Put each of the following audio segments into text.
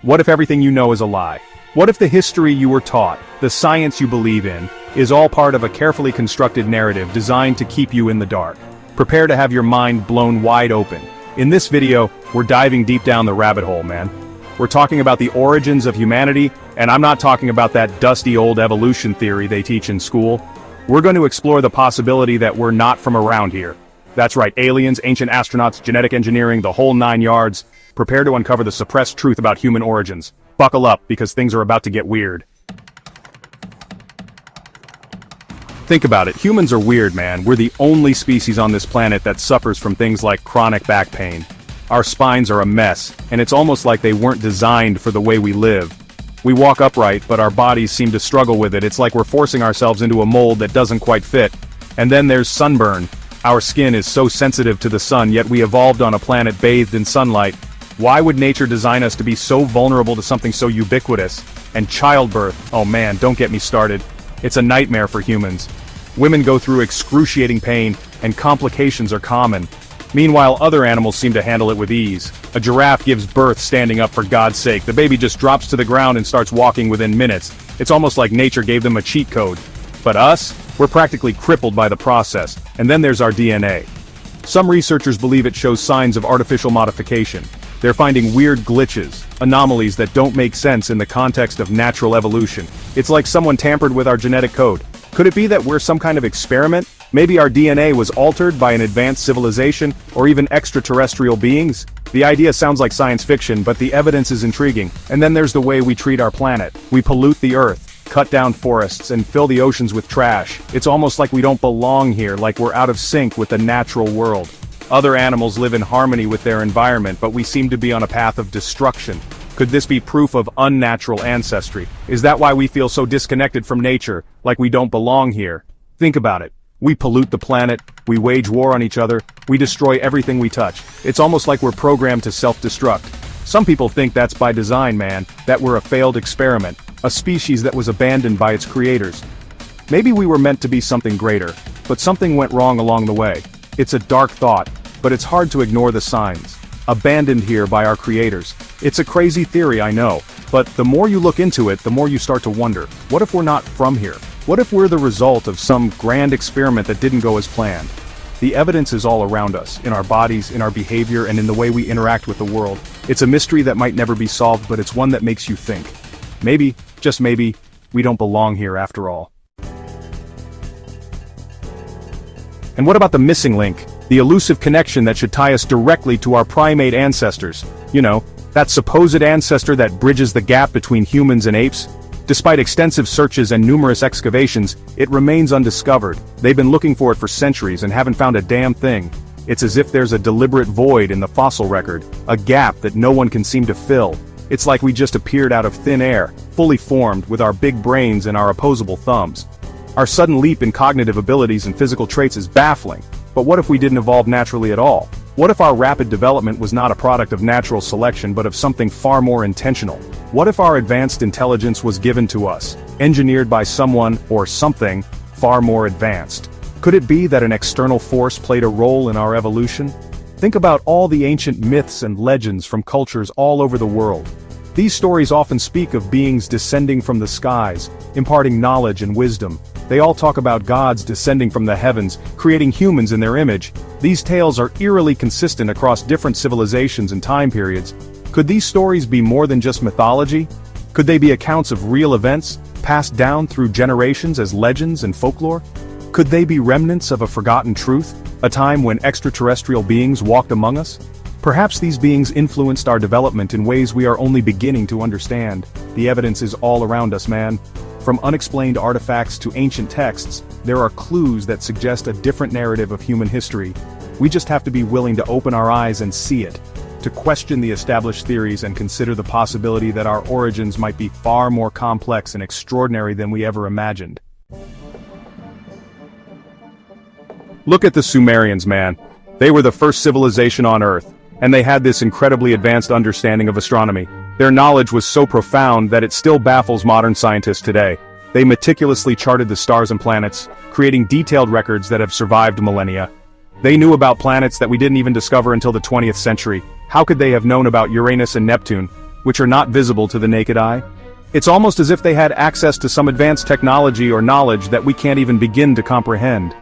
What if everything you know is a lie? What if the history you were taught, the science you believe in, is all part of a carefully constructed narrative designed to keep you in the dark? Prepare to have your mind blown wide open. In this video, we're diving deep down the rabbit hole, man. We're talking about the origins of humanity, and I'm not talking about that dusty old evolution theory they teach in school. We're going to explore the possibility that we're not from around here. That's right, aliens, ancient astronauts, genetic engineering, the whole 9 yards. Prepare to uncover the suppressed truth about human origins. Buckle up, because things are about to get weird. Think about it, humans are weird, man. We're the only species on this planet that suffers from things like chronic back pain. Our spines are a mess, and it's almost like they weren't designed for the way we live. We walk upright, but our bodies seem to struggle with it. It's like we're forcing ourselves into a mold that doesn't quite fit. And then there's sunburn. Our skin is so sensitive to the sun, yet we evolved on a planet bathed in sunlight. Why would nature design us to be so vulnerable to something so ubiquitous? And childbirth, oh man, don't get me started. It's a nightmare for humans. Women go through excruciating pain, and complications are common. Meanwhile, other animals seem to handle it with ease. A giraffe gives birth standing up, for God's sake. The baby just drops to the ground and starts walking within minutes. It's almost like nature gave them a cheat code. But us? We're practically crippled by the process. And then there's our DNA. Some researchers believe it shows signs of artificial modification. They're finding weird glitches, anomalies that don't make sense in the context of natural evolution. It's like someone tampered with our genetic code. Could it be that we're some kind of experiment? Maybe our DNA was altered by an advanced civilization, or even extraterrestrial beings? The idea sounds like science fiction, but the evidence is intriguing. And then there's the way we treat our planet. We pollute the earth, cut down forests, and fill the oceans with trash. It's almost like we don't belong here, like we're out of sync with the natural world. Other animals live in harmony with their environment, but we seem to be on a path of destruction. Could this be proof of unnatural ancestry? Is that why we feel so disconnected from nature, like we don't belong here? Think about it. We pollute the planet, we wage war on each other, we destroy everything we touch. It's almost like we're programmed to self-destruct. Some people think that's by design, man, that we're a failed experiment, a species that was abandoned by its creators. Maybe we were meant to be something greater, but something went wrong along the way. It's a dark thought, but it's hard to ignore the signs. Abandoned here by our creators. It's a crazy theory, I know, but the more you look into it, the more you start to wonder, what if we're not from here? What if we're the result of some grand experiment that didn't go as planned? The evidence is all around us, in our bodies, in our behavior, and in the way we interact with the world. It's a mystery that might never be solved, but it's one that makes you think. Maybe, just maybe, we don't belong here after all. And what about the missing link? The elusive connection that should tie us directly to our primate ancestors. You know, that supposed ancestor that bridges the gap between humans and apes? Despite extensive searches and numerous excavations, it remains undiscovered. They've been looking for it for centuries and haven't found a damn thing. It's as if there's a deliberate void in the fossil record, a gap that no one can seem to fill. It's like we just appeared out of thin air, fully formed, with our big brains and our opposable thumbs. Our sudden leap in cognitive abilities and physical traits is baffling. But what if we didn't evolve naturally at all? What if our rapid development was not a product of natural selection but of something far more intentional? What if our advanced intelligence was given to us, engineered by someone, or something, far more advanced? Could it be that an external force played a role in our evolution? Think about all the ancient myths and legends from cultures all over the world. These stories often speak of beings descending from the skies, imparting knowledge and wisdom. They all talk about gods descending from the heavens, creating humans in their image. These tales are eerily consistent across different civilizations and time periods. Could these stories be more than just mythology? Could they be accounts of real events, passed down through generations as legends and folklore? Could they be remnants of a forgotten truth, a time when extraterrestrial beings walked among us? Perhaps these beings influenced our development in ways we are only beginning to understand. The evidence is all around us, man. From unexplained artifacts to ancient texts, there are clues that suggest a different narrative of human history. We just have to be willing to open our eyes and see it, to question the established theories and consider the possibility that our origins might be far more complex and extraordinary than we ever imagined. Look at the Sumerians, man. They were the first civilization on Earth, and they had this incredibly advanced understanding of astronomy. Their knowledge was so profound that it still baffles modern scientists today. They meticulously charted the stars and planets, creating detailed records that have survived millennia. They knew about planets that we didn't even discover until the 20th century. How could they have known about Uranus and Neptune? which are not visible to the naked eye? It's almost as if they had access to some advanced technology or knowledge that we can't even begin to comprehend.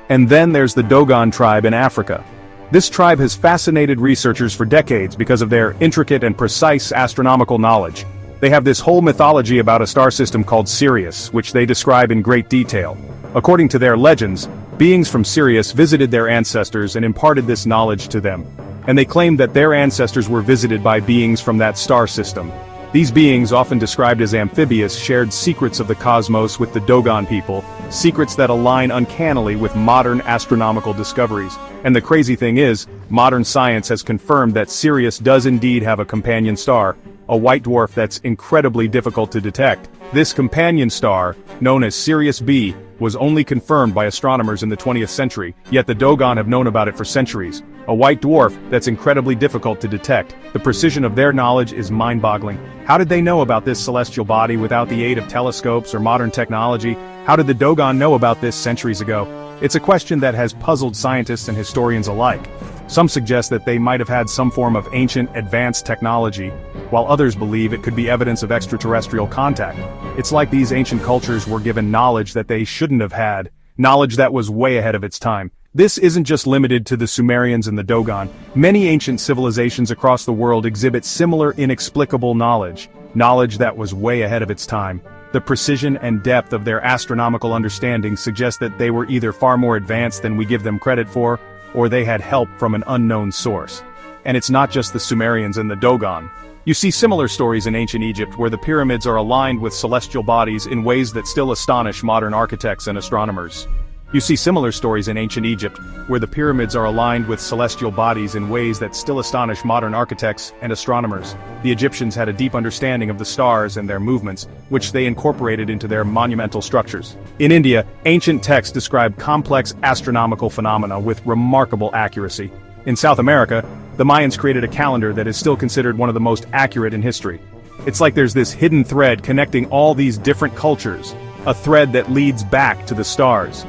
And then there's the Dogon tribe in Africa. This tribe has fascinated researchers for decades because of their intricate and precise astronomical knowledge. They have this whole mythology about a star system called Sirius, which they describe in great detail. According to their legends, beings from Sirius visited their ancestors and imparted this knowledge to them. And they claimed that their ancestors were visited by beings from that star system. These beings, often described as amphibious, shared secrets of the cosmos with the Dogon people, secrets that align uncannily with modern astronomical discoveries. And the crazy thing is, modern science has confirmed that Sirius does indeed have a companion star, a white dwarf that's incredibly difficult to detect. This companion star, known as Sirius B, was only confirmed by astronomers in the 20th century, yet the Dogon have known about it for centuries. A white dwarf that's incredibly difficult to detect. The precision of their knowledge is mind-boggling. How did they know about this celestial body without the aid of telescopes or modern technology? How did the Dogon know about this centuries ago? It's a question that has puzzled scientists and historians alike. Some suggest that they might have had some form of ancient, advanced technology, while others believe it could be evidence of extraterrestrial contact. It's like these ancient cultures were given knowledge that they shouldn't have had, knowledge that was way ahead of its time. This isn't just limited to the Sumerians and the Dogon. Many ancient civilizations across the world exhibit similar inexplicable knowledge that was way ahead of its time. The precision and depth of their astronomical understanding suggest that they were either far more advanced than we give them credit for, or they had help from an unknown source. And it's not just the Sumerians and the Dogon. You see similar stories in ancient Egypt where the pyramids are aligned with celestial bodies in ways that still astonish modern architects and astronomers. You see similar stories in ancient Egypt where the pyramids are aligned with celestial bodies in ways that still astonish modern architects and astronomers. The Egyptians had a deep understanding of the stars and their movements, which they incorporated into their monumental structures. In India, ancient texts describe complex astronomical phenomena with remarkable accuracy. In South America, the Mayans created a calendar that is still considered one of the most accurate in history. It's like there's this hidden thread connecting all these different cultures, a thread that leads back to the stars.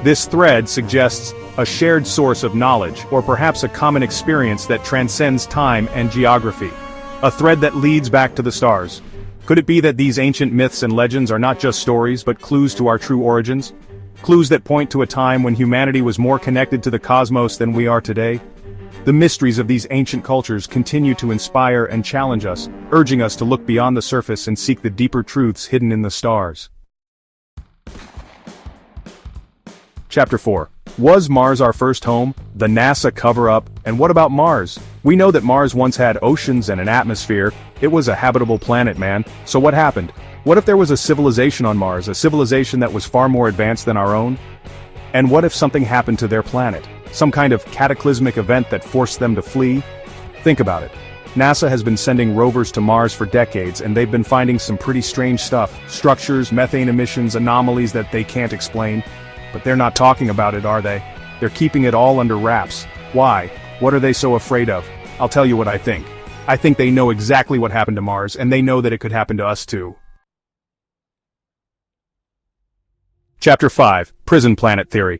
This thread suggests a shared source of knowledge, or perhaps a common experience that transcends time and geography. A thread that leads back to the stars. Could it be that these ancient myths and legends are not just stories but clues to our true origins? Clues that point to a time when humanity was more connected to the cosmos than we are today? The mysteries of these ancient cultures continue to inspire and challenge us, urging us to look beyond the surface and seek the deeper truths hidden in the stars. Chapter 4. Was Mars our first home? The NASA cover-up? And what about Mars? We know that Mars once had oceans and an atmosphere. It was a habitable planet, man. So what happened? What if there was a civilization on Mars, a civilization that was far more advanced than our own? And what if something happened to their planet? Some kind of cataclysmic event that forced them to flee? Think about it. NASA has been sending rovers to Mars for decades, and they've been finding some pretty strange stuff. Structures, methane emissions, anomalies that they can't explain. But they're not talking about it, are they? They're keeping it all under wraps. Why? What are they so afraid of? I'll tell you what I think. I think they know exactly what happened to Mars, and they know that it could happen to us too. Chapter 5. Prison Planet Theory.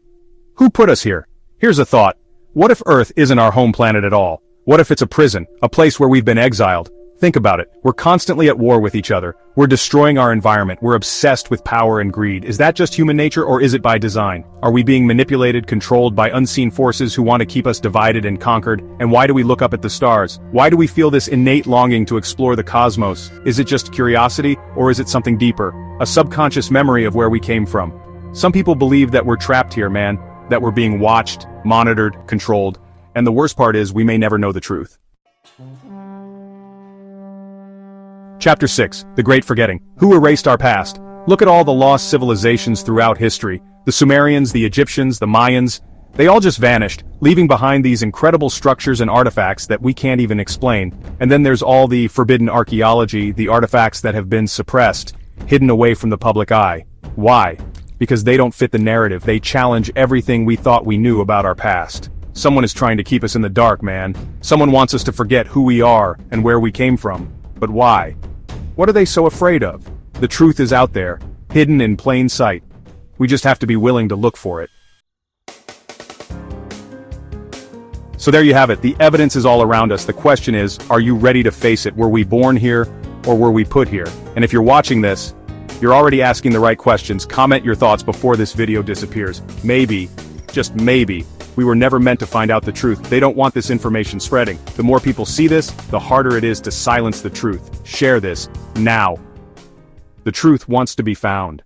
Who put us here? Here's a thought. What if Earth isn't our home planet at all? What if it's a prison, a place where we've been exiled? Think about it. We're constantly at war with each other. We're destroying our environment. We're obsessed with power and greed. Is that just human nature, or is it by design? Are we being manipulated, controlled by unseen forces who want to keep us divided and conquered? And why do we look up at the stars? Why do we feel this innate longing to explore the cosmos? Is it just curiosity, or is it something deeper? A subconscious memory of where we came from? Some people believe that we're trapped here, man. That we're being watched, monitored, controlled. And the worst part is we may never know the truth. Chapter 6. The Great Forgetting. Who erased our past? Look at all the lost civilizations throughout history. The Sumerians, the Egyptians, the Mayans. They all just vanished, leaving behind these incredible structures and artifacts that we can't even explain. And then there's all the forbidden archaeology, the artifacts that have been suppressed, hidden away from the public eye. Why? Because they don't fit the narrative. They challenge everything we thought we knew about our past. Someone is trying to keep us in the dark, man. Someone wants us to forget who we are and where we came from. But why? What are they so afraid of? The truth is out there, hidden in plain sight. We just have to be willing to look for it. So there you have it, the evidence is all around us. The question is, are you ready to face it? Were we born here, or were we put here? And if you're watching this, you're already asking the right questions. Comment your thoughts before this video disappears. Maybe, just maybe, we were never meant to find out the truth. They don't want this information spreading. The more people see this, the harder it is to silence the truth. Share this, now. The truth wants to be found.